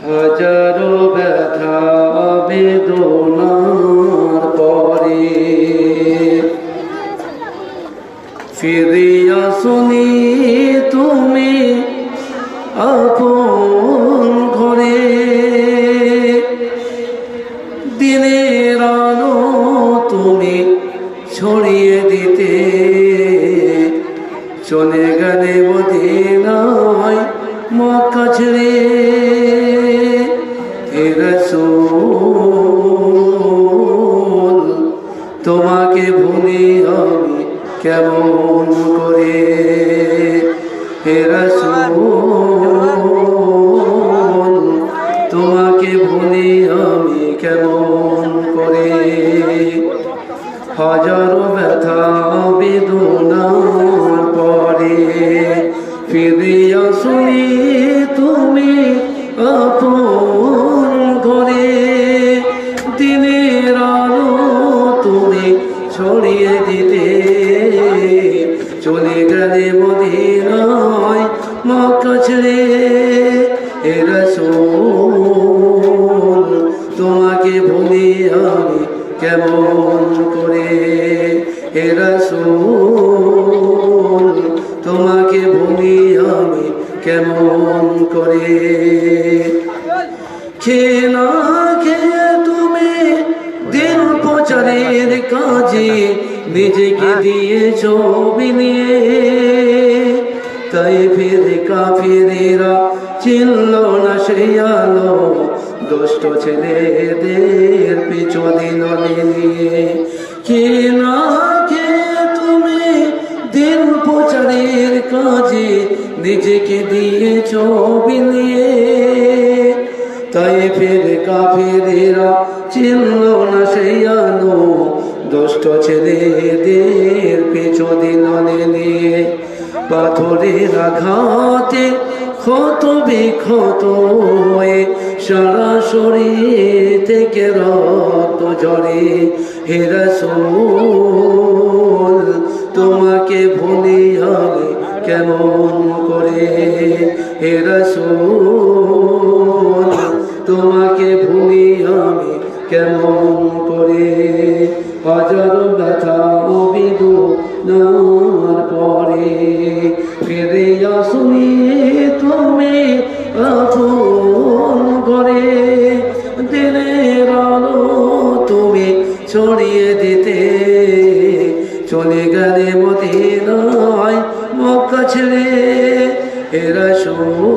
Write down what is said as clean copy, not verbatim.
হাজারো ব্যথা বেদনার পরে ফিরে আসনি তুমি আপন ঘরে। দিনের আলো তুমি ছড়িয়ে দিতে চলে গেলে মদিনায় মক্কা ছেড়ে। হে রাসূল তোমাকে ভুলি আমি কেমন করে। হে রাসূল তোমাকে ভুলি আমি কেমন করে। হাজারো ব্যথা বেদনার পরে ফিরে আসনি তুমি আপন ঘরে। দিনের আলো তুমি ছড়িয়ে দিতে চলে গেলে মদিনায় মক্কা ছেড়ে। হে রাসূল তোমাকে ভুলি আমি কেমন করে। হে রাসূল তোমাকে ভুলি আমি কেমন করে। খেয়ে না খেয়ে তুমি দিন প্রচারের কাজে নিজেকে দিয়েছ বিলিয়ে। তাই ফিরে কাফিরেরা চিনল না সেই আলো, দুষ্ট ছেলেদের পিছু দিল নিয়ে। খেয়ে না খেয়ে তুমি দিন প্রচারের কাজে নিজেকে দিয়েছ বিলিয়ে। তাই ফিরে কাফিরেরা চিনল না সেই আলো, দুষ্ট ছেলেদের পিছু দিল নিয়ে। পাথরের আঘাতে ক্ষত বিক্ষত হয়ে সারা শরীর থেকে রক্ত ঝরে। হে রাসূল তোমাকে ভুলি আমি কেমন করে। হে রাসূল তোমাকে ভুলি আমি কেমন করে। হাজারো ব্যথা বেদনার পরে ফিরে আসনি তুমি আপন ঘরে। দিনের আলো তুমি ছড়িয়ে দিতে চলে গেলে মদিনায় মক্কা ছেড়ে। হে রাসূল